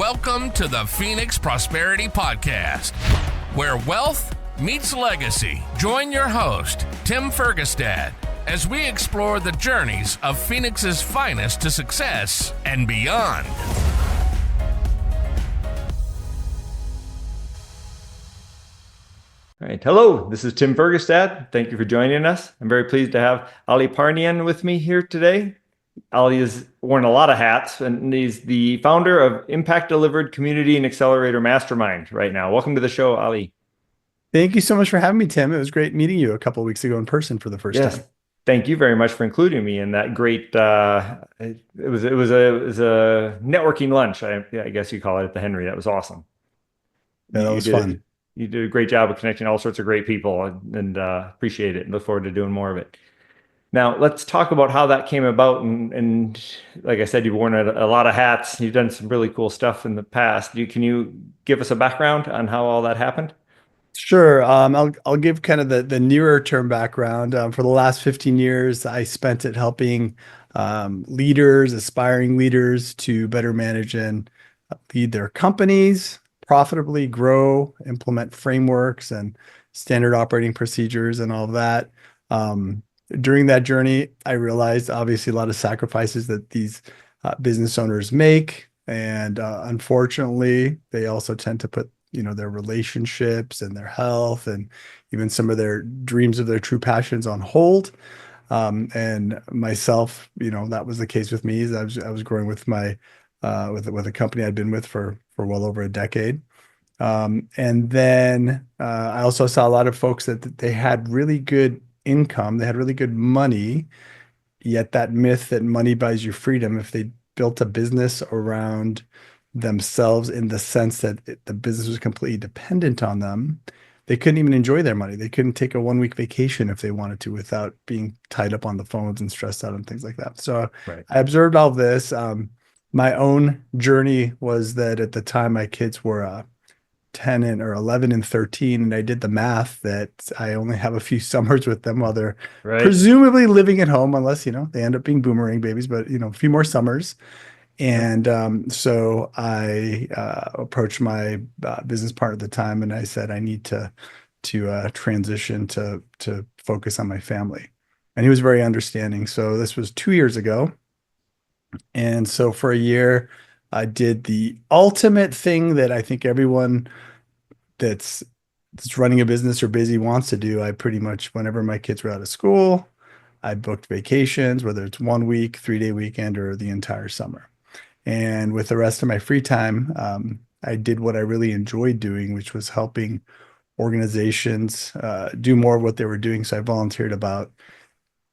Welcome to the Phoenix Prosperity Podcast, where wealth meets legacy. Join your host, Tim Fergestad, as we explore the journeys of Phoenix's finest to success and beyond. All right. Hello, this is Tim Fergestad. Thank you for joining us. I'm very pleased to have Ali Parnian with me here today. Ali has worn a lot of hats, and he's the founder of Impact Delivered Community and Accelerator Mastermind right now. Welcome to the show, Ali. Thank you so much for having me, Tim. It was great meeting you a couple of weeks ago in person for the first time. Thank you very much for including me in that great. It was a networking lunch. I guess you call it at the Henry. That was awesome. Yeah, that was fun. You did a great job of connecting all sorts of great people, and appreciate it and look forward to doing more of it. Now, let's talk about how that came about. And like I said, you've worn a lot of hats. You've done some really cool stuff in the past. Can you give us a background on how all that happened? Sure. I'll give kind of the nearer term background. For the last 15 years, I spent it helping leaders, aspiring leaders, to better manage and lead their companies, profitably grow, implement frameworks and standard operating procedures and all of that. During that journey, I realized obviously a lot of sacrifices that these business owners make. And unfortunately, they also tend to put their relationships and their health and even some of their dreams of their true passions on hold. And myself, that was the case with me. I was growing with my with a company I'd been with for well over a decade. And then I also saw a lot of folks that they had really good income, they had really good money, yet that myth that money buys you freedom, if they built a business around themselves in the sense that the business was completely dependent on them, they couldn't even enjoy their money. They couldn't take a 1-week vacation if they wanted to without being tied up on the phones and stressed out and things like that. So right. I observed all this. My own journey was that at the time my kids were 10 or 11 and 13, and I did the math that I only have a few summers with them while they're presumably living at home, unless they end up being boomerang babies, but a few more summers. And so I approached my business partner at the time, and I said I need to transition to focus on my family, and he was very understanding. So this was 2 years ago, and so for a year I did the ultimate thing that I think everyone that's running a business or busy wants to do. I pretty much, whenever my kids were out of school, I booked vacations, whether it's 1 week, 3-day weekend, or the entire summer. And with the rest of my free time, I did what I really enjoyed doing, which was helping organizations do more of what they were doing. So I volunteered about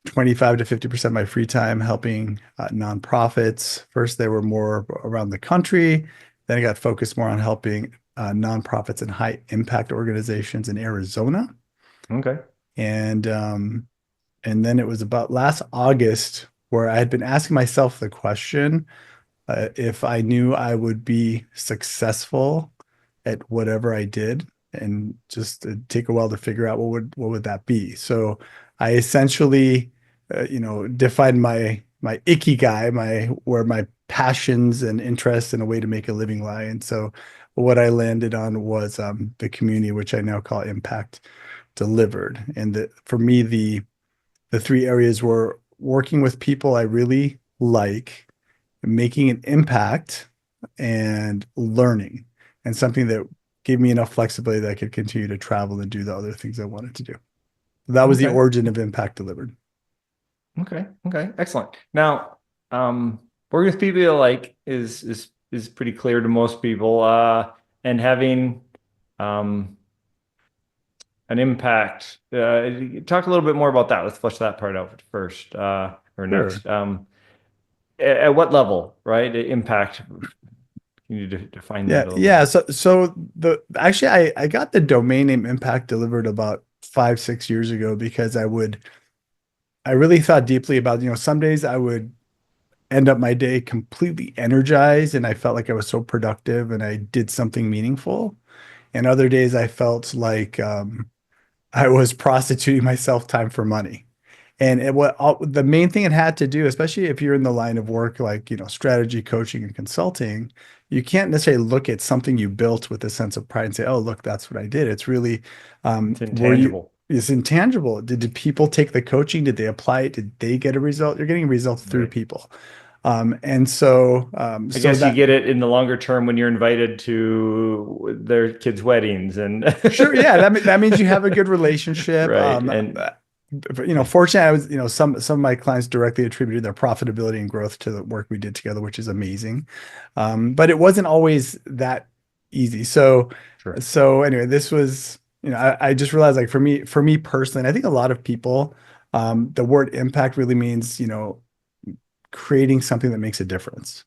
25 to 50% of my free time helping nonprofits. First, they were more around the country. Then I got focused more on helping nonprofits and high impact organizations in Arizona. Okay. And then it was about last August where I had been asking myself the question, if I knew I would be successful at whatever I did, and just take a while to figure out what would that be. So I essentially defined my ikigai, where my passions and interests and a way to make a living lie. And so what I landed on was the community, which I now call Impact Delivered. And for me, the 3 areas were working with people I really like, making an impact, and learning, and something that gave me enough flexibility that I could continue to travel and do the other things I wanted to do. That was the origin of Impact Delivered. Okay, excellent. Now, working with people you like is pretty clear to most people, and having an impact. Talk a little bit more about that. Let's flesh that part out first, or next. Sure. At what level, right? Impact. Can you define that? Yeah. So actually, I got the domain name Impact Delivered about 5-6 years ago, because I really thought deeply about, some days I would end up my day completely energized and I felt like I was so productive and I did something meaningful. And other days I felt like I was prostituting myself time for money. And the main thing it had to do, especially if you're in the line of work, like, strategy, coaching, and consulting, you can't necessarily look at something you built with a sense of pride and say, oh, look, that's what I did. It's really, It's intangible. it's intangible. Did people take the coaching? Did they apply it? Did they get a result? You're getting a result through Right. people. And so, I guess you get it in the longer term when you're invited to their kids' weddings and sure. Yeah. That means you have a good relationship. right. And Fortunately, I was, some of my clients directly attributed their profitability and growth to the work we did together, which is amazing. But it wasn't always that easy. So, sure. Anyway, this was, I just realized, like, for me personally, and I think a lot of people, the word impact really means, creating something that makes a difference.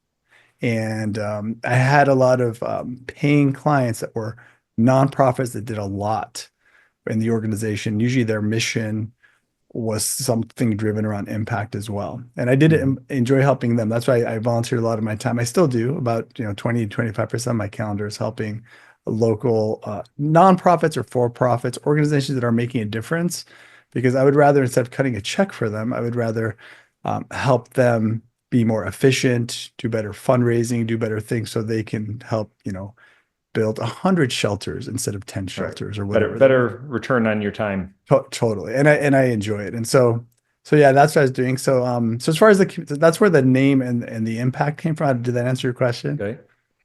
And I had a lot of paying clients that were nonprofits that did a lot in the organization. Usually their mission was something driven around impact as well. And I did enjoy helping them. That's why I volunteered a lot of my time. I still do. About 20, 25% of my calendar is helping local nonprofits or for-profits, organizations that are making a difference. Because I would rather, instead of cutting a check for them, I would rather help them be more efficient, do better fundraising, do better things, so they can help, build 100 shelters instead of 10 shelters or whatever. Better return on your time. Totally. And I enjoy it. And so yeah, that's what I was doing. So as far as that's where the name and the impact came from. Did that answer your question? Okay.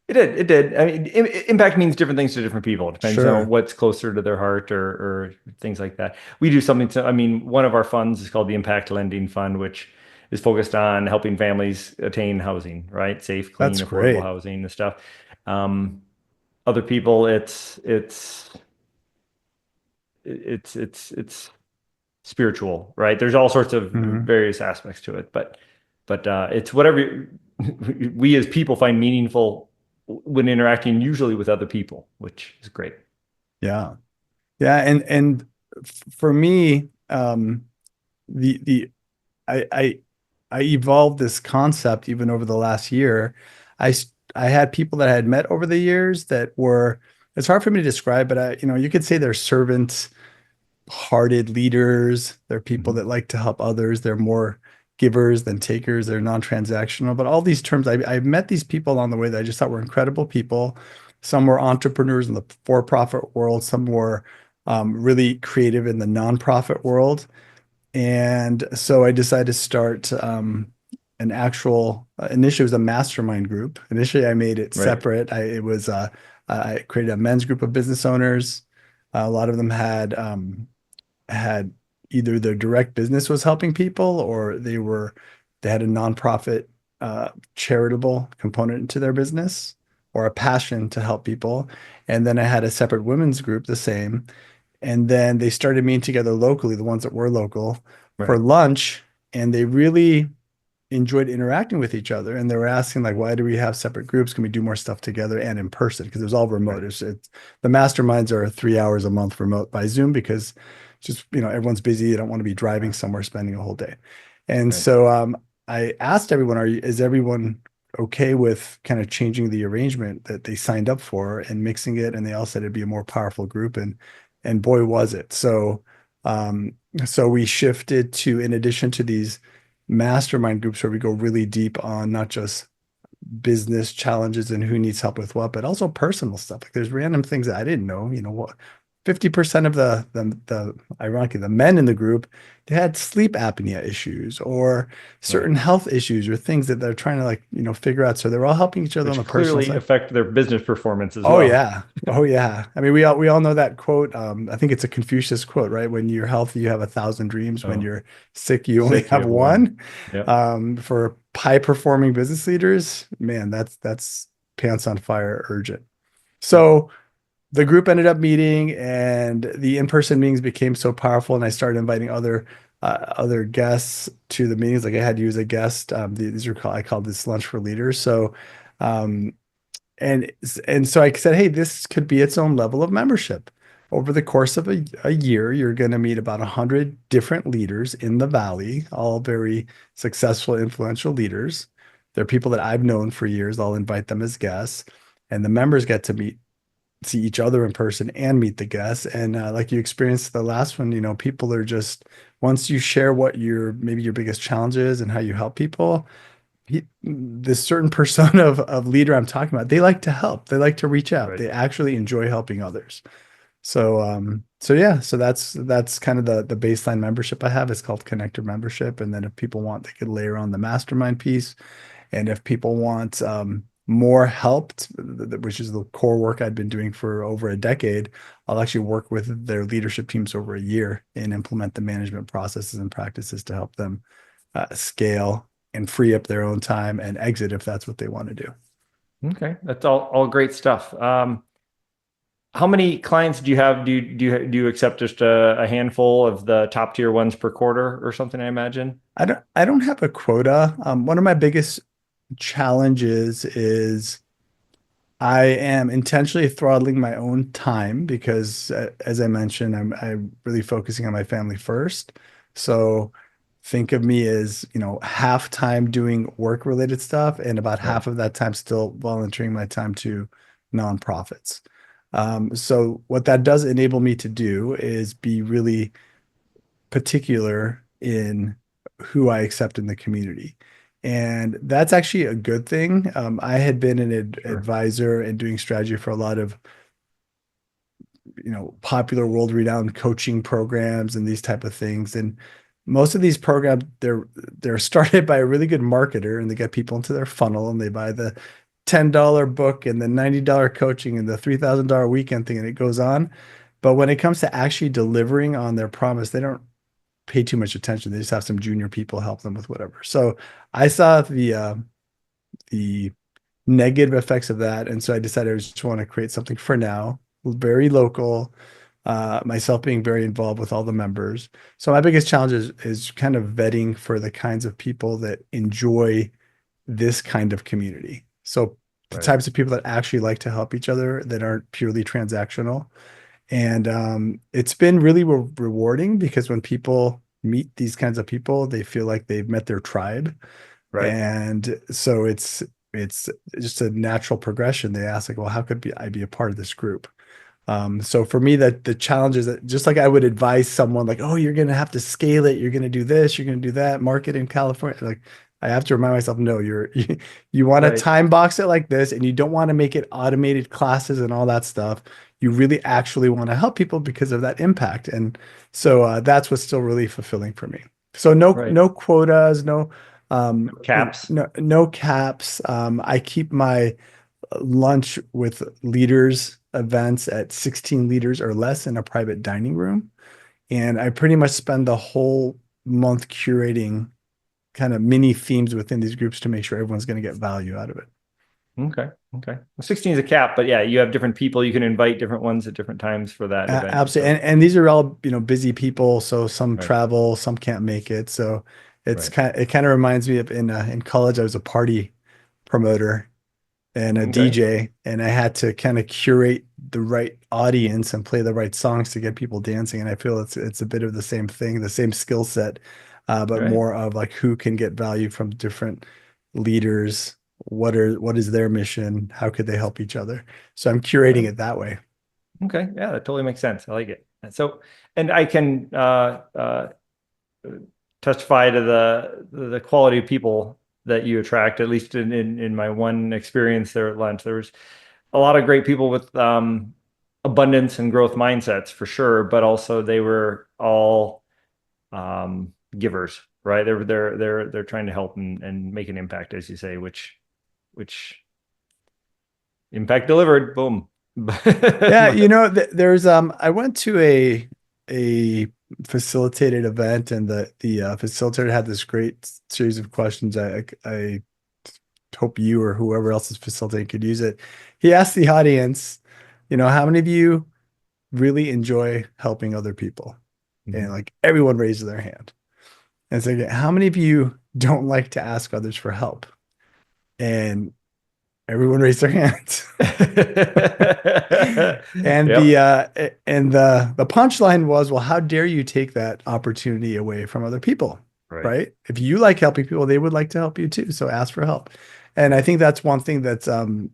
It did. I mean, impact means different things to different people. It depends on what's closer to their heart or things like that. We do something one of our funds is called the Impact Lending Fund, which is focused on helping families attain housing, right? Safe, clean, affordable housing and stuff. Other people, it's spiritual, right? There's all sorts of various aspects to it, but it's whatever we as people find meaningful when interacting, usually with other people, which is great. Yeah. And for me, I evolved this concept even over the last year. I had people that I had met over the years that were, it's hard for me to describe, but you could say they're servant-hearted leaders. They're people that like to help others. They're more givers than takers. They're non-transactional. But all these terms, I've met these people along the way that I just thought were incredible people. Some were entrepreneurs in the for-profit world. Some were really creative in the nonprofit world. And so I decided to start an actual, initially it was a mastermind group. Initially I made it separate. I created a men's group of business owners. A lot of them had either their direct business was helping people, or they had a nonprofit charitable component to their business, or a passion to help people. And then I had a separate women's group, the same. And then they started meeting together locally, the ones that were local, for lunch. And they really enjoyed interacting with each other. And they were asking, like, why do we have separate groups? Can we do more stuff together and in person? Because it was all remote. The masterminds are 3 hours a month remote by Zoom, because just, everyone's busy. You don't want to be driving somewhere, spending a whole day. And so I asked everyone, is everyone okay with kind of changing the arrangement that they signed up for and mixing it? And they all said it'd be a more powerful group. And boy, was it. So we shifted to, in addition to these mastermind groups where we go really deep on not just business challenges and who needs help with what, but also personal stuff. Like, there's random things that I didn't know. What 50% of the ironically, the men in the group, they had sleep apnea issues or certain health issues or things that they're trying to figure out. So they're all helping each other on the personal side. Clearly affect their business performance as well. Oh yeah. I mean, we all know that quote. I think it's a Confucius quote, right? When you're healthy, you have 1,000 dreams. When you're sick, you only have one. Yep. For high performing business leaders, man, that's pants on fire urgent. So the group ended up meeting, and the in-person meetings became so powerful. And I started inviting other guests to the meetings. Like, I had you as a guest. I called this lunch for leaders. So, and so I said, hey, this could be its own level of membership. Over the course of a year, you're going to meet about 100 different leaders in the Valley, all very successful, influential leaders. They're people that I've known for years. I'll invite them as guests, and the members get to meet see each other in person and meet the guests. And like you experienced the last one, people are just, once you share what maybe your biggest challenge is and how you help people, this certain persona of leader I'm talking about, they like to help. They like to reach out. Right. They actually enjoy helping others. So yeah, so that's kind of the baseline membership I have. It's called Connector membership. And then if people want, they could layer on the mastermind piece. And if people want more helped, which is the core work I've been doing for over a decade, I'll actually work with their leadership teams over a year and implement the management processes and practices to help them scale and free up their own time and exit if that's what they want to do. Okay, that's all great stuff. How many clients do you have? Do you accept just a handful of the top tier ones per quarter or something, I imagine? I don't have a quota. One of my biggest challenges is I am intentionally throttling my own time because, as I mentioned, I'm really focusing on my family first. So think of me as, half time doing work related stuff and about half of that time still volunteering my time to nonprofits. So what that does enable me to do is be really particular in who I accept in the community. And that's actually a good thing. I had been an advisor and doing strategy for a lot of, popular world renowned coaching programs and these type of things. And most of these programs, they're started by a really good marketer and they get people into their funnel and they buy the $10 book and the $90 coaching and the $3,000 weekend thing and it goes on. But when it comes to actually delivering on their promise, they don't pay too much attention. They just have some junior people help them with whatever. So I saw the negative effects of that. And so I decided I just want to create something for now, very local, myself being very involved with all the members. So my biggest challenge is kind of vetting for the kinds of people that enjoy this kind of community. So the types of people that actually like to help each other that aren't purely transactional. And it's been really rewarding because when people meet these kinds of people, they feel like they've met their tribe. Right. And so it's just a natural progression. They ask like, well, how could I be a part of this group? So for me, that the challenge is that just like I would advise someone like, oh, you're going to have to scale it. You're going to do this, you're going to do that, market in California. Like I have to remind myself, no, you want to time box it like this, and you don't want to make it automated classes and all that stuff. You really actually want to help people because of that impact. And so that's what's still really fulfilling for me. So no quotas, no caps, no caps. I keep my lunch with leaders events at 16 leaders or less in a private dining room. And I pretty much spend the whole month curating kind of mini themes within these groups to make sure everyone's going to get value out of it. Okay. Well, 16 is a cap, but yeah, you have different people. You can invite different ones at different times for that event. Absolutely. And these are all, busy people. So some travel, some can't make it. So it kind of reminds me of in college, I was a party promoter and a DJ, and I had to kind of curate the right audience and play the right songs to get people dancing. And I feel it's a bit of the same thing, the same skill set, but more of like who can get value from different leaders. What is their mission? How could they help each other? So I'm curating it that way. Okay. Yeah, that totally makes sense. I like it. So, and I can testify to the quality of people that you attract, at least in my one experience there at lunch. There was a lot of great people with abundance and growth mindsets for sure, but also they were all givers, right? They're trying to help and make an impact, as you say, which impact delivered, boom. Yeah, there's I went to a facilitated event, and the facilitator had this great series of questions. I hope you or whoever else is facilitating could use it. He asked the audience, how many of you really enjoy helping other people? And like everyone raised their hand. And it's like, how many of you don't like to ask others for help? And everyone raised their hands. And the punchline was, well, how dare you take that opportunity away from other people, right? If you like helping people, they would like to help you too. So ask for help. And I think that's one thing that's in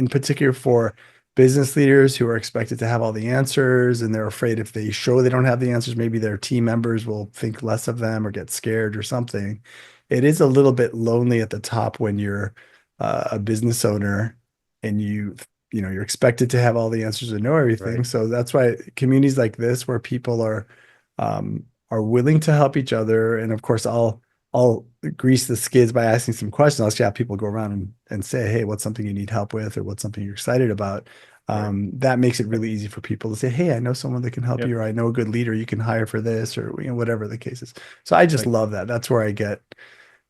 particular for business leaders who are expected to have all the answers, and they're afraid if they show they don't have the answers, maybe their team members will think less of them or get scared or something. It is a little bit lonely at the top when you're a business owner and you're expected to have all the answers and know everything. Right. So that's why communities like this, where people are willing to help each other, and of course, I'll grease the skids by asking some questions. I'll just have people go around and say, hey, what's something you need help with, or what's something you're excited about? That makes it really easy for people to say, hey, I know someone that can help you, or I know a good leader you can hire for this, or whatever the case is. So I just love that. That's where I get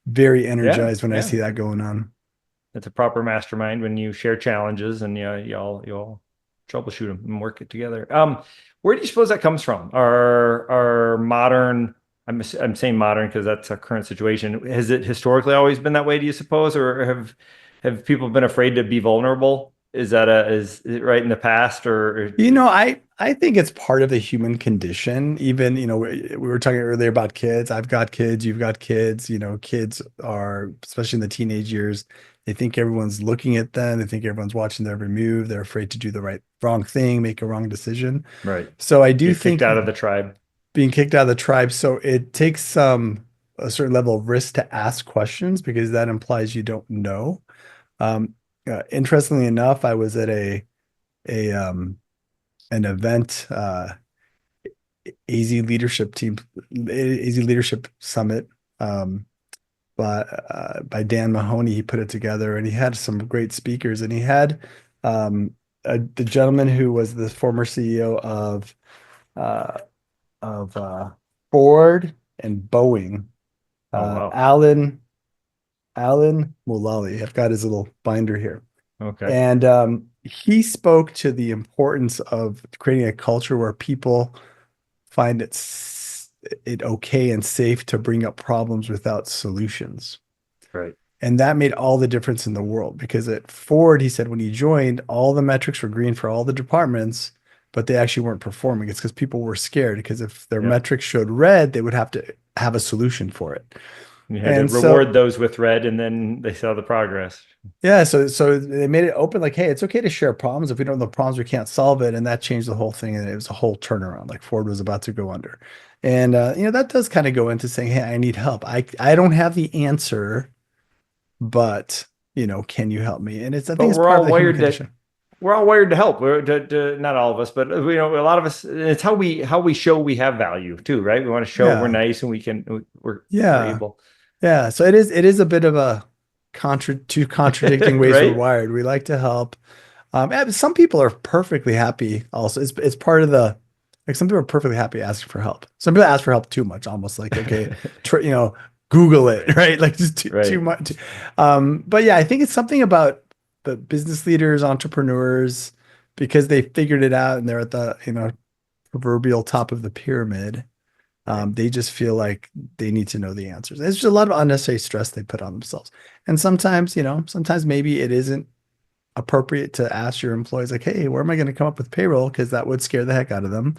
very energized when I see that going on. It's a proper mastermind when you share challenges and you all troubleshoot them and work it together. Where do you suppose that comes from? Our modern, I'm saying modern because that's a current situation. Has it historically always been that way, do you suppose, or have people been afraid to be vulnerable? Is it right in the past, or I think it's part of the human condition. Even, we were talking earlier about kids. I've got kids, you've got kids. Kids are, especially in the teenage years, they think everyone's looking at them. They think everyone's watching their every move. They're afraid to do the wrong thing, make a wrong decision. Right. So I do think kicked out of the tribe. Being kicked out of the tribe. So it takes a certain level of risk to ask questions, because that implies you don't know. Interestingly enough, I was at an event, AZ Leadership Summit, by Dan Mahoney. He put it together, and he had some great speakers, and he had the gentleman who was the former CEO of Ford and Boeing, Alan Mulally. I've got his little binder here. Okay. And he spoke to the importance of creating a culture where people find it okay and safe to bring up problems without solutions. Right. And that made all the difference in the world, because at Ford, he said when he joined, all the metrics were green for all the departments, but they actually weren't performing. It's because people were scared, because if their metrics showed red, they would have to have a solution for it. You had to reward those with red, and then they saw the progress. Yeah, so they made it open, like, hey, it's okay to share problems. If we don't know the problems, we can't solve it. And that changed the whole thing. And it was a whole turnaround. Like, Ford was about to go under. And that does kind of go into saying, hey, I need help. I don't have the answer, but can you help me? And I think it's part of the human condition. We're all wired to help. Not all of us, but a lot of us. It's how we show we have value too, right? We want to show we're nice and we're able. Yeah. So it is a bit of a two contradicting ways right? We're wired. We like to help. Some people are perfectly happy. Also, it's part of some people are perfectly happy asking for help. Some people ask for help too much, almost like, okay, Google it, right? Like just too much. But yeah, I think it's something about the business leaders, entrepreneurs, because they figured it out and they're at the proverbial top of the pyramid. They just feel like they need to know the answers. It's just a lot of unnecessary stress they put on themselves. And sometimes maybe it isn't appropriate to ask your employees, like, hey, where am I going to come up with payroll? Because that would scare the heck out of them.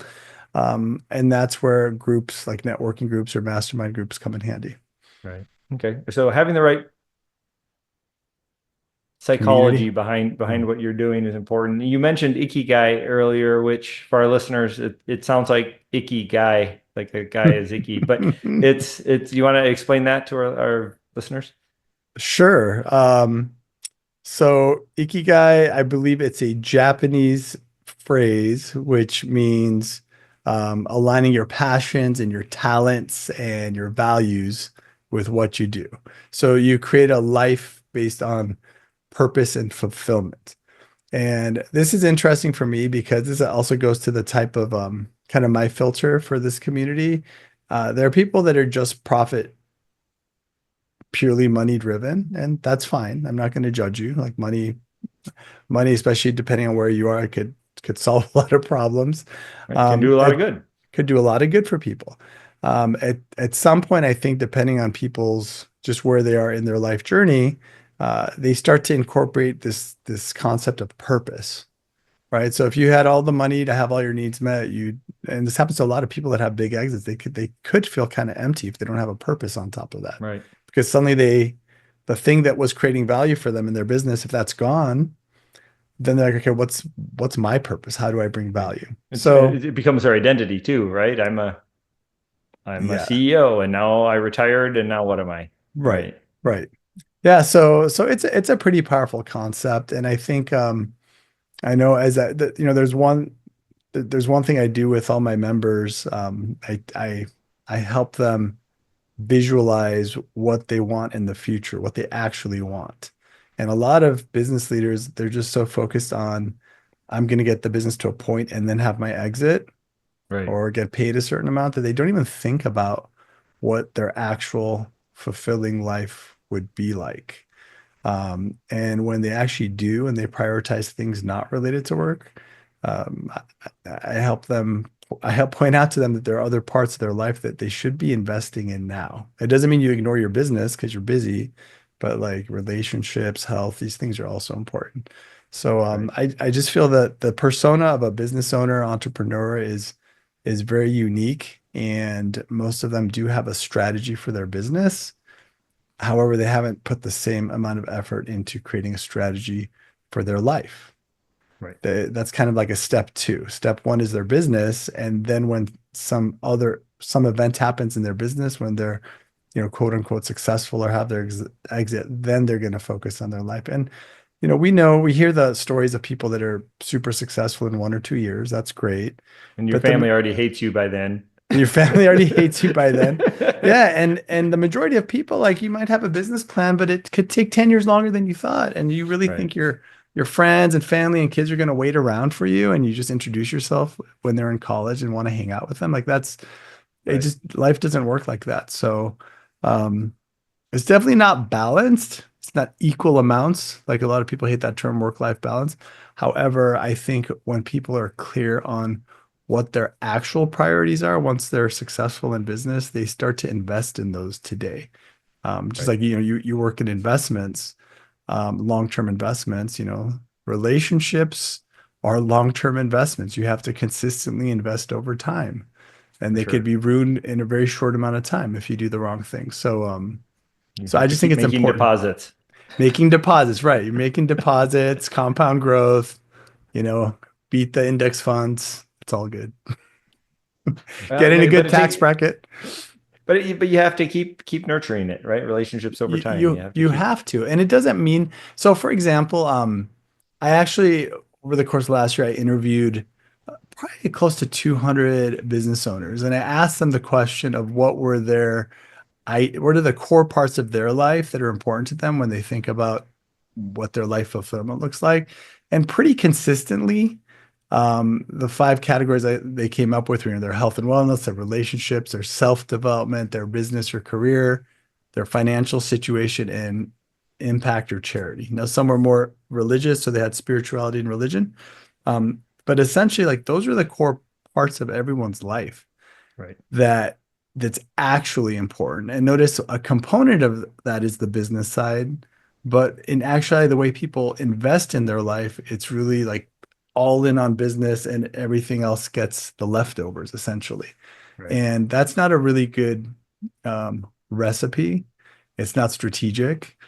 And that's where groups like networking groups or mastermind groups come in handy. Right. Okay. So having the right psychology behind what you're doing is important. You mentioned Ikigai earlier, which for our listeners, it sounds like icky guy, like the guy is icky, but it's you want to explain that to our listeners? Sure. So Ikigai, I believe it's a Japanese phrase, which means aligning your passions and your talents and your values with what you do. So you create a life based on purpose and fulfillment. And this is interesting for me because this also goes to the type of kind of my filter for this community. There are people that are just purely money driven, and that's fine. I'm not going to judge you. Like money, especially depending on where you are, could solve a lot of problems. It can do a lot of good. Could do a lot of good for people. At some point, I think depending on people's just where they are in their life journey, they start to incorporate this concept of purpose, right? So if you had all the money to have all your needs met, and this happens to a lot of people that have big exits, they could feel kind of empty if they don't have a purpose on top of that, right? Because suddenly the thing that was creating value for them in their business, if that's gone, then they're like, okay, what's my purpose? How do I bring value? And So it becomes their identity too, right? I'm a yeah, CEO and now I retired and now what am I? right, Right. right. Yeah, so it's a pretty powerful concept, and I think I know as there's one thing I do with all my members. I help them visualize what they want in the future, what they actually want. And a lot of business leaders, they're just so focused on, I'm going to get the business to a point and then have my exit Right. or get paid a certain amount, that they don't even think about what their actual fulfilling life would be like. And when they actually do and they prioritize things not related to work, um, I help them. I help point out to them that there are other parts of their life that they should be investing in now. It doesn't mean you ignore your business because you're busy, but like relationships, health, these things are also important. So Right. I just feel that the persona of a business owner, entrepreneur is very unique, and most of them do have a strategy for their business. However, they haven't put the same amount of effort into creating a strategy for their life. Right. That's kind of like a step two. Step one is their business. And then when some event happens in their business, when they're, quote unquote successful or have their exit, then they're going to focus on their life. And, we hear the stories of people that are super successful in 1 or 2 years. That's great. And your But family already hates you by then. your family already hates you by then. Yeah, and the majority of people, like, you might have a business plan, but it could take 10 years longer than you thought. And you really Right. think your friends and family and kids are going to wait around for you, and you just introduce yourself when they're in college and want to hang out with them. Like, that's it. Right. Just life doesn't work like that. So um it's definitely not balanced. It's not equal amounts. Like, a lot of people hate that term, work-life balance. However, I think when people are clear on what their actual priorities are, once they're successful in business, they start to invest in those today. Just Right. like, you work in investments, long-term investments, relationships are long-term investments. You have to consistently invest over time, and For they could sure. be ruined in a very short amount of time if you do the wrong thing. You So I have to just think keep it's making important. deposits. Making deposits, right? You're making deposits, compound growth, you know, beat the index funds. It's all good. Well, Get in a but good it tax take, bracket. but you have to keep nurturing it, right? Relationships over You, time. You you have to you keep. have to, and it doesn't mean so. For example, I actually, over the course of last year, I interviewed probably close to 200 business owners, and I asked them the question of what are the core parts of their life that are important to them when they think about what their life fulfillment looks like. And pretty consistently, the five categories they came up with were their health and wellness, their relationships, their self-development, their business or career, their financial situation, and impact or charity. Now, some were more religious, so they had spirituality and religion. But essentially, like, those are the core parts of everyone's life Right. that that's actually important. And notice a component of that is the business side, but in actuality, the way people invest in their life, it's really like all in on business, and everything else gets the leftovers essentially. Right. And that's not a really good recipe. It's not strategic.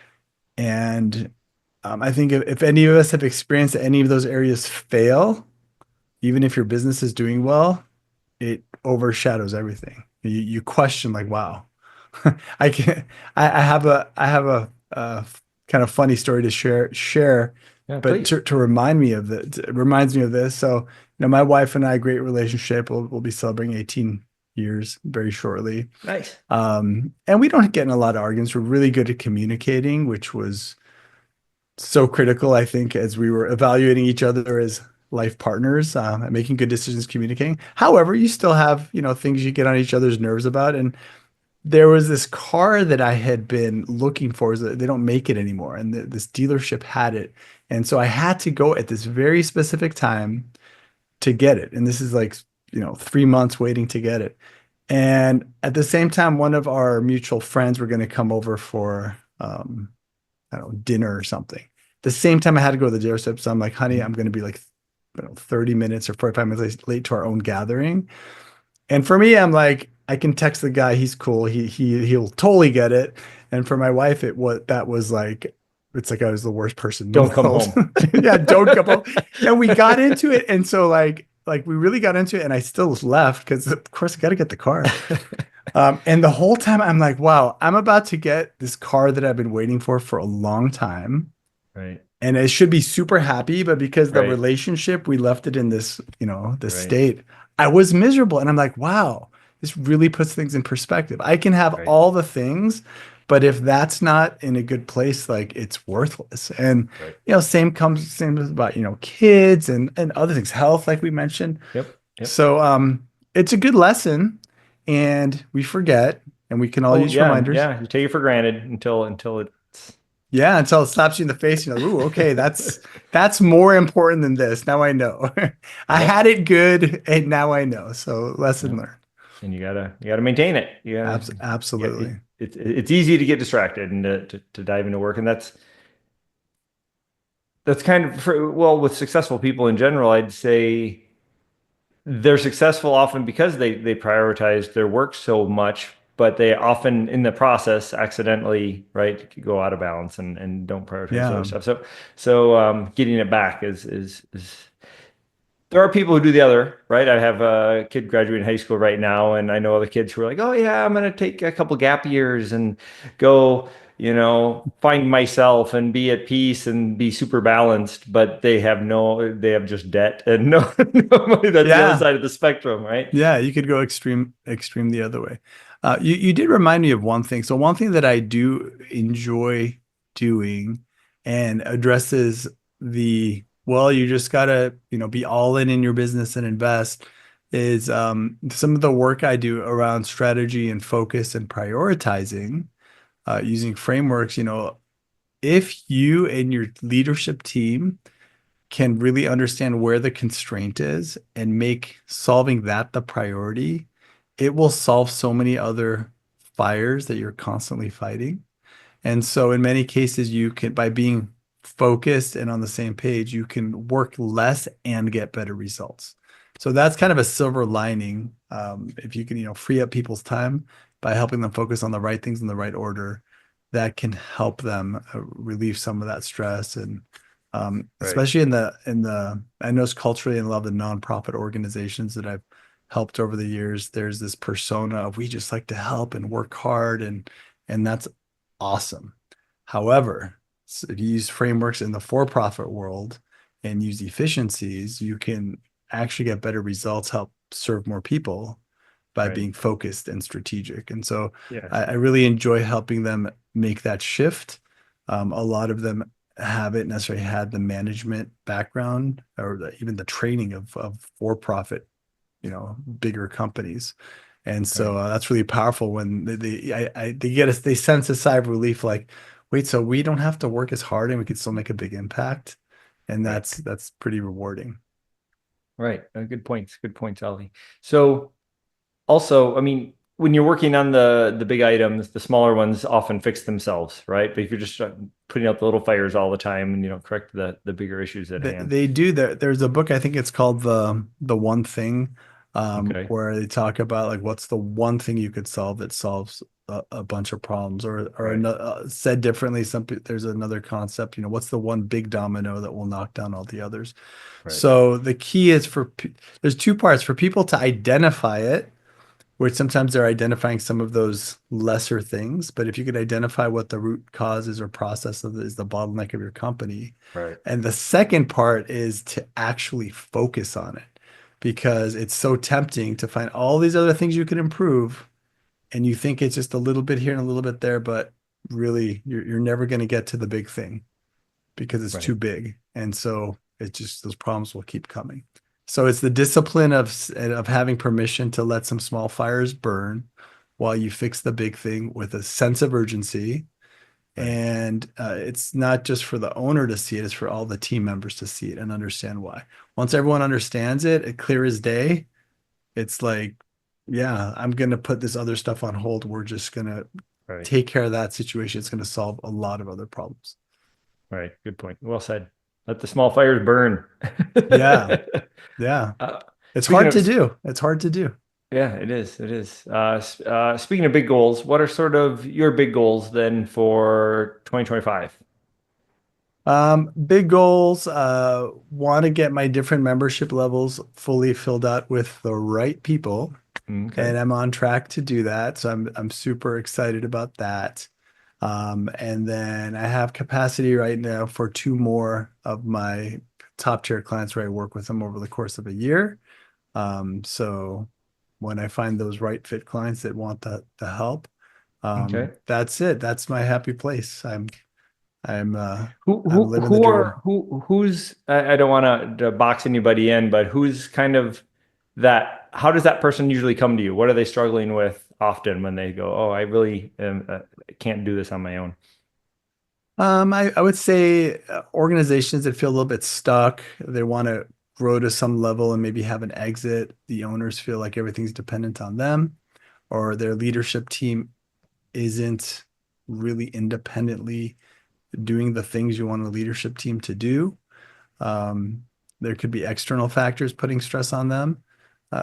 And I think if any of us have experienced any of those areas fail, even if your business is doing well, it overshadows everything. You question, like, wow, I can I have a kind of funny story to share, Yeah, but please. to remind me of this, it reminds me of this. So, my wife and I, great relationship. We'll be celebrating 18 years very shortly. Nice. And we don't get in a lot of arguments. We're really good at communicating, which was so critical, I think, as we were evaluating each other as life partners, and making good decisions, communicating. However, you still have, things you get on each other's nerves about. And there was this car that I had been looking for. They don't make it anymore, and this dealership had it. And so I had to go at this very specific time to get it. And this is like, 3 months waiting to get it. And at the same time, one of our mutual friends were going to come over for I don't know, dinner or something. The same time I had to go to the dealership. So I'm like, honey, I'm going to be like, 30 minutes or 45 minutes late to our own gathering. And for me, I'm like, I can text the guy. He's cool. He'll totally get it. And for my wife, that was like, it's like I was the worst person in the Don't come world. home. Yeah, don't come home. And we got into it, and so like we really got into it, and I still left because of course I got to get the car. And the whole time I'm like, wow, I'm about to get this car that I've been waiting for a long time. Right. And I should be super happy, but because the Right. relationship, we left it in this, this Right. state. I was miserable. And I'm like, wow, this really puts things in perspective. I can have Right. all the things, but if that's not in a good place, like it's worthless. And Right. same about, kids and other things, health, like we mentioned. Yep. Yep. So it's a good lesson, and we forget, and we can all Oh use yeah, reminders. yeah. You take it for granted until it's Yeah, until it slaps you in the face, ooh, okay, that's more important than this. Now I know. I Yep. had it good, and now I know. So lesson learned. And you gotta maintain it. You gotta, Absolutely. it's easy to get distracted and to dive into work, and that's kind of well, with successful people in general, I'd say they're successful often because they prioritize their work so much, but they often in the process accidentally, right, go out of balance and don't prioritize other stuff. So getting it back is there are people who do the other, right? I have a kid graduating high school right now, and I know other kids who are like, oh yeah, I'm going to take a couple gap years and go, find myself and be at peace and be super balanced, but they have just debt and no money. That's the other side of the spectrum, right? Yeah, you could go extreme the other way. You did remind me of one thing. So one thing that I do enjoy doing and addresses you just gotta, be all in your business and invest is some of the work I do around strategy and focus and prioritizing using frameworks. If you and your leadership team can really understand where the constraint is and make solving that the priority, it will solve so many other fires that you're constantly fighting. And so in many cases, you can, by being focused and on the same page, you can work less and get better results. So that's kind of a silver lining. If you can, free up people's time by helping them focus on the right things in the right order, that can help them relieve some of that stress. And especially in the I know culturally in a lot of the nonprofit organizations that I've helped over the years, there's this persona of we just like to help and work hard, and that's awesome. However, if you use frameworks in the for-profit world and use efficiencies, you can actually get better results, help serve more people by being focused and strategic. And so I really enjoy helping them make that shift. A lot of them haven't necessarily had the management background or even the training of for-profit, bigger companies. And so that's really powerful when they sense a sigh of relief, like, wait, so we don't have to work as hard and we can still make a big impact. And that's pretty rewarding. Right. Good points. Good points, Ali. So also, I mean, when you're working on the big items, the smaller ones often fix themselves, right? But if you're just putting out the little fires all the time and you don't correct the bigger issues at hand. They do. There's a book, I think it's called the One Thing, where they talk about like what's the one thing you could solve that solves a bunch of problems, or said differently, there's another concept. What's the one big domino that will knock down all the others? Right. So the key is there's two parts for people to identify it, which sometimes they're identifying some of those lesser things. But if you could identify what the root cause is or process is the bottleneck of your company. Right. And the second part is to actually focus on it, because it's so tempting to find all these other things you can improve. And you think it's just a little bit here and a little bit there, but really you're never going to get to the big thing because it's too big. And so it's just, those problems will keep coming. So it's the discipline of having permission to let some small fires burn while you fix the big thing with a sense of urgency. Right. And it's not just for the owner to see it, it's for all the team members to see it and understand why. Once everyone understands it, clear as day, it's like, yeah, I'm going to put this other stuff on hold. We're just going to take care of that situation. It's going to solve a lot of other problems. Right. Good point. Well said. Let the small fires burn. Yeah. Yeah. It's hard to do. It's hard to do. Yeah, it is. It is. Speaking of big goals, what are sort of your big goals then for 2025? Big goals, want to get my different membership levels fully filled out with the right people, Okay. and I'm on track to do that. So I'm super excited about that. And then I have capacity right now for two more of my top tier clients where I work with them over the course of a year. So when I find those right fit clients that want the help, Okay. that's it. That's my happy place. I'm Who I'm who living the who dream. are who's I don't want to box anybody in, but who's kind of that? How does that person usually come to you? What are they struggling with often when they go, "Oh, I really can't do this on my own." I would say organizations that feel a little bit stuck, they want to grow to some level and maybe have an exit. The owners feel like everything's dependent on them, or their leadership team isn't really independently doing the things you want a leadership team to do. Um, there could be external factors putting stress on them.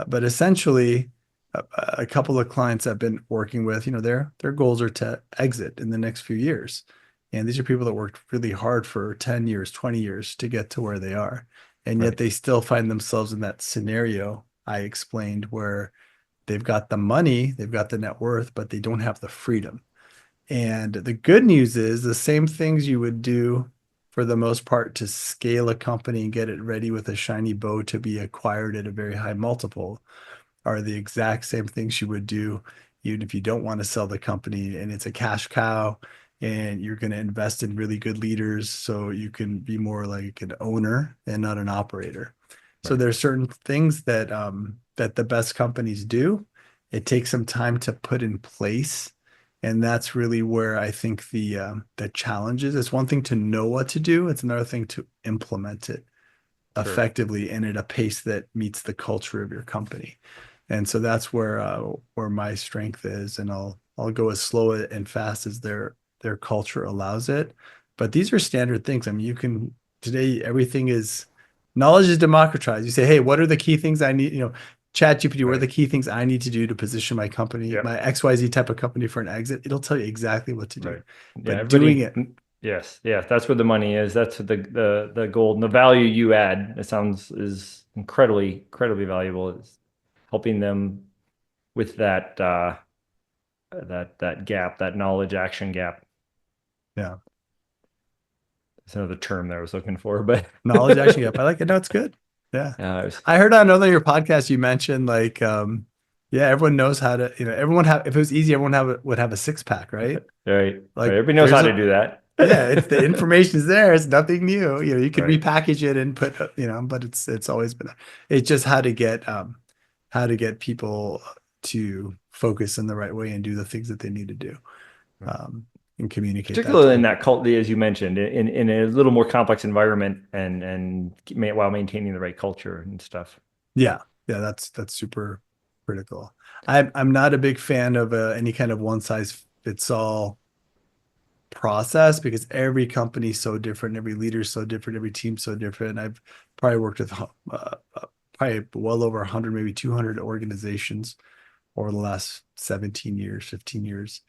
But essentially, a couple of clients I've been working with, their goals are to exit in the next few years. And these are people that worked really hard for 10 years, 20 years to get to where they are. And yet Right. they still find themselves in that scenario I explained where they've got the money, they've got the net worth, but they don't have the freedom. And the good news is the same things you would do for the most part to scale a company and get it ready with a shiny bow to be acquired at a very high multiple are the exact same things you would do even if you don't want to sell the company and it's a cash cow and you're going to invest in really good leaders so you can be more like an owner and not an operator. So Right. there's certain things that the best companies do. It takes some time to put in place, and that's really where I think the challenge is. It's one thing to know what to do; it's another thing to implement it Sure. effectively and at a pace that meets the culture of your company. And so that's where my strength is, and I'll go as slow and fast as their culture allows it. But these are standard things. I mean, you can today everything is knowledge is democratized. You say, hey, what are the key things I need? Chat GPT, what are Right. the key things I need to do to position my company, Yeah. my XYZ type of company for an exit? It'll tell you exactly what to do. Right. Yeah. But doing Everybody. it, Yes. Yeah. That's where the money is. That's the gold and the value you add. It sounds is incredibly valuable. Is helping them with that gap, that knowledge action gap. yeah. That's another term that I was looking for, but Knowledge action gap. I like it. No, it's good. Yeah. it was, I heard on another of your podcast you mentioned like yeah, everyone knows how to, everyone have if it was easy, everyone would have a six pack, right? right. Right. Like Everybody knows there's how to a do that. yeah, it's the information is there. It's nothing new. You could Right. repackage it and put, but it's always been it's just how to get people to focus in the right way and do the things that they need to do. Right. Um, and communicate that to Particularly in people. that cult, as you mentioned, in a little more complex environment while maintaining the right culture and stuff. Yeah. Yeah, that's super critical. I'm not a big fan of any kind of one size fits all process because every company's so different, every leader's so different, every team's so different. I've probably worked with probably well over 100, maybe 200 organizations over the last 17 years, 15 years,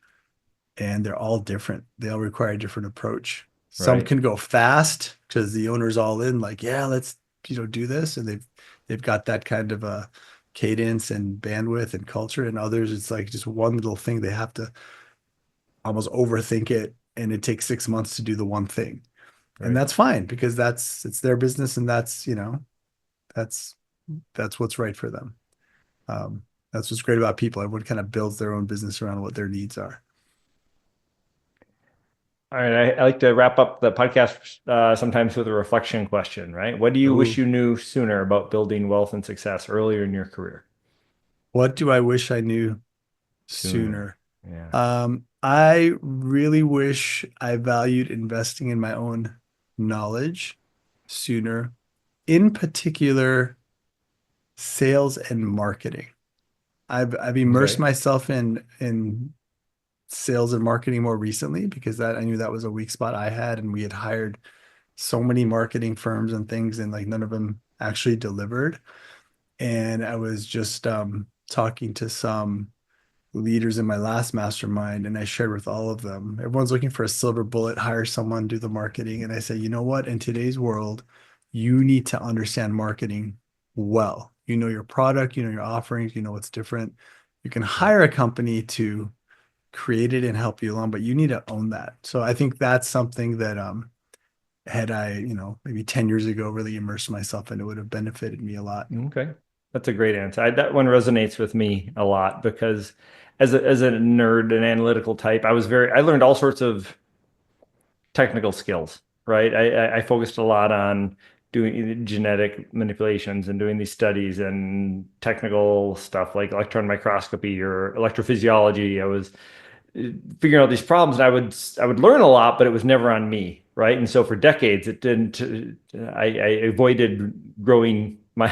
and they're all different. They all require a different approach. Some Right. can go fast because the owner's all in, like, yeah, let's do this, and they've got that kind of a cadence and bandwidth and culture. And others, it's like just one little thing they have to almost overthink it, and it takes 6 months to do the one thing. And Right. that's fine because it's their business, and that's that's what's right for them. Um, that's what's great about people. Everyone kind of builds their own business around what their needs are. All right. I like to wrap up the podcast sometimes with a reflection question, right? What do you wish Oh, you knew sooner about building wealth and success earlier in your career? what do I wish I knew Sooner. sooner? Yeah. I really wish I valued investing in my own knowledge sooner, in particular, sales and marketing. I've immersed Okay. myself in sales and marketing more recently because that I knew that was a weak spot I had, and we had hired so many marketing firms and things, and like none of them actually delivered. And I was just talking to some leaders in my last mastermind, and I shared with all of them, everyone's looking for a silver bullet, hire someone, do the marketing. And I said, you know what? In today's world, you need to understand marketing well. You know your product, you know your offerings, you know what's different. You can hire a company to create it and help you along, but you need to own that. So I think that's something that had I, maybe 10 years ago really immersed myself in, it would have benefited me a lot. Okay. That's a great answer. That one resonates with me a lot because as a nerd and analytical type, I learned all sorts of technical skills, right? I focused a lot on doing genetic manipulations and doing these studies and technical stuff like electron microscopy or electrophysiology. I was figuring out these problems, and I would learn a lot, but it was never on me, right? And so for decades, it didn't. I avoided growing my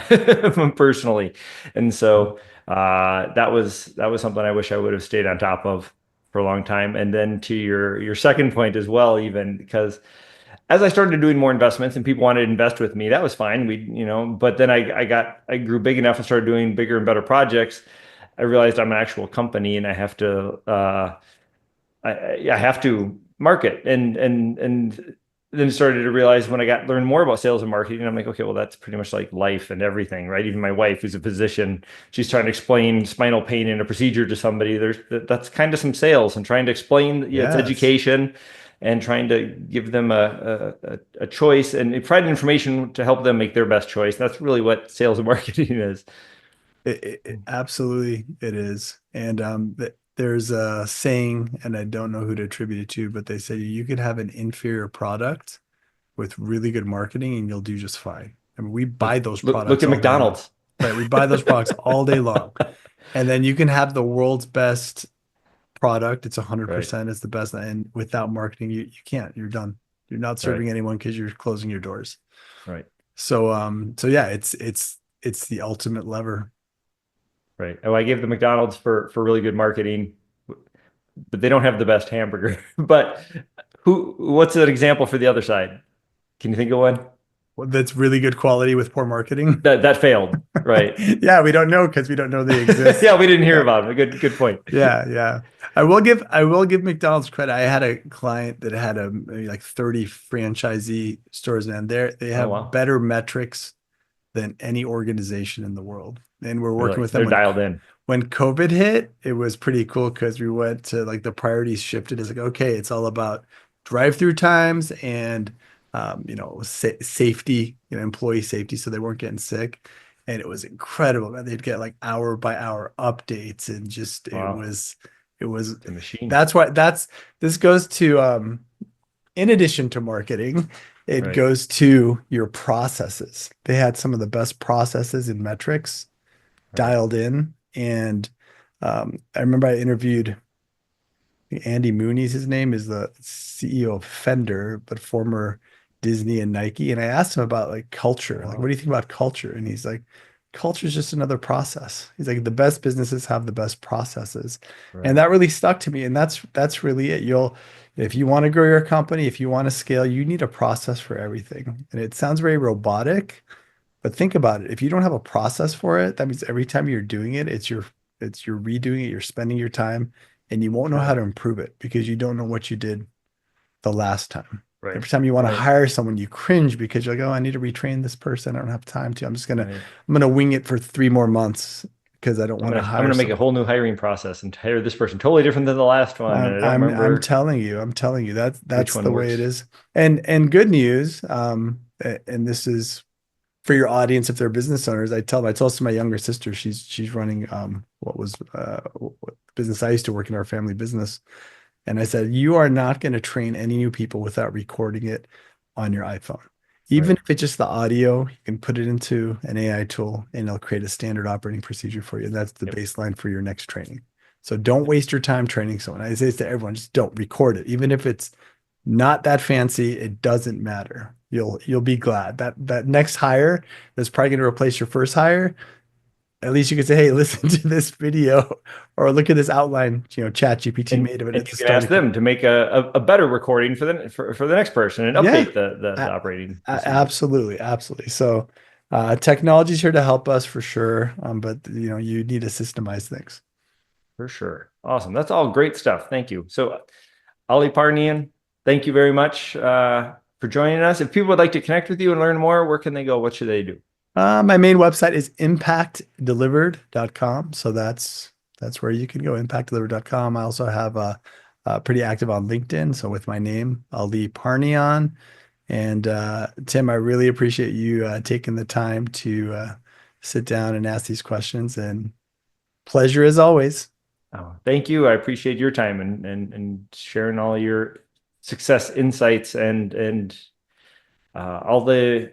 personally, and so that was something I wish I would have stayed on top of for a long time. And then to your second point as well, even because as I started doing more investments and people wanted to invest with me, that was fine. But then I grew big enough and started doing bigger and better projects. I realized I'm an actual company and I have to I have to market and then started to realize when I learned more about sales and marketing, I'm like, okay, well, that's pretty much like life and everything, right? Even my wife, who's a physician, she's trying to explain spinal pain in a procedure to somebody. That's kind of some sales and trying to explain it's education and trying to give them a choice and provide information to help them make their best choice. That's really what sales and marketing is. Absolutely, it is. And there's a saying, and I don't know who to attribute it to, but they say you could have an inferior product with really good marketing and you'll do just fine. I mean, we buy those products. Look at McDonald's. Right, we buy those products all day long. And then you can have the world's best product. It's 100%. It's the best. And without marketing, you can't. You're done. You're not serving anyone because you're closing your doors. Right. So yeah, it's the ultimate lever. Right. Oh, I gave the McDonald's for really good marketing, but they don't have the best hamburger. But what's an example for the other side? Can you think of one? That's really good quality with poor marketing. That failed, right? Yeah, we don't know because we don't know they exist. Yeah, we didn't hear about them. Good point. Yeah. I will give McDonald's credit. I had a client that had maybe like 30 franchisee stores, and they have better metrics than any organization in the world. And we're working with them. They're dialed in. When COVID hit, it was pretty cool because we went to like the priorities shifted. It's like, okay, it's all about drive-through times and safety, employee safety, so they weren't getting sick. And it was incredible, man. They'd get like hour by hour updates and just it was the machine. That's why this goes to in addition to marketing, it goes to your processes. They had some of the best processes and metrics dialed in. And I remember I interviewed Andy Mooney's, his name is the CEO of Fender, but former Disney and Nike. And I asked him about like culture. Like, what do you think about culture? And he's like, culture is just another process. He's like, the best businesses have the best processes. And that really stuck to me. And that's really it. If you want to grow your company, if you want to scale, you need a process for everything. And it sounds very robotic, but think about it. If you don't have a process for it, that means every time you're doing it, you're redoing it, you're spending your time, and you won't know how to improve it because you don't know what you did the last time. Right. Every time you want to hire someone, you cringe because you're like, oh, I need to retrain this person. I don't have time to. I'm gonna wing it for 3 more months because I don't want to hire. I'm gonna make a whole new hiring process and hire this person totally different than the last one. I'm telling you, that's the way it is. And good news, and this is for your audience if they're business owners. I told this to my younger sister. She's running what business I used to work in, our family business. And I said, you are not going to train any new people without recording it on your iPhone. Even if it's just the audio, you can put it into an AI tool and it'll create a standard operating procedure for you. And that's the baseline for your next training. So don't waste your time training someone. I say this to everyone, just don't record it. Even if it's not that fancy, it doesn't matter. You'll be glad that next hire that's probably going to replace your first hire. At least you can say, hey, listen to this video or look at this outline, ChatGPT made of it. And you can ask them to make a better recording for the next person and update the operating. Absolutely. So technology is here to help us for sure. But you need to systemize things. For sure. Awesome. That's all great stuff. Thank you. So, Ali Parnian, thank you very much for joining us. If people would like to connect with you and learn more, where can they go? What should they do? My main website is impactdelivered.com. So that's where you can go, impactdelivered.com. I also have pretty active on LinkedIn. So with my name, Ali Parnian. And Tim, I really appreciate you taking the time to sit down and ask these questions, and pleasure as always. Oh, thank you. I appreciate your time and sharing all your success insights and all the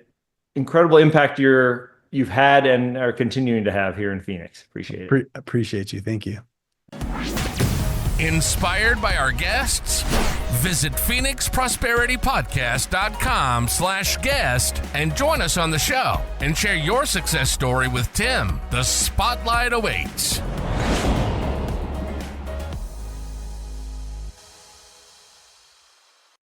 incredible impact you've had and are continuing to have here in Phoenix. Appreciate it. Appreciate you. Thank you. Inspired by our guests? Visit phoenixprosperitypodcast.com/guest and join us on the show and share your success story with Tim. The spotlight awaits.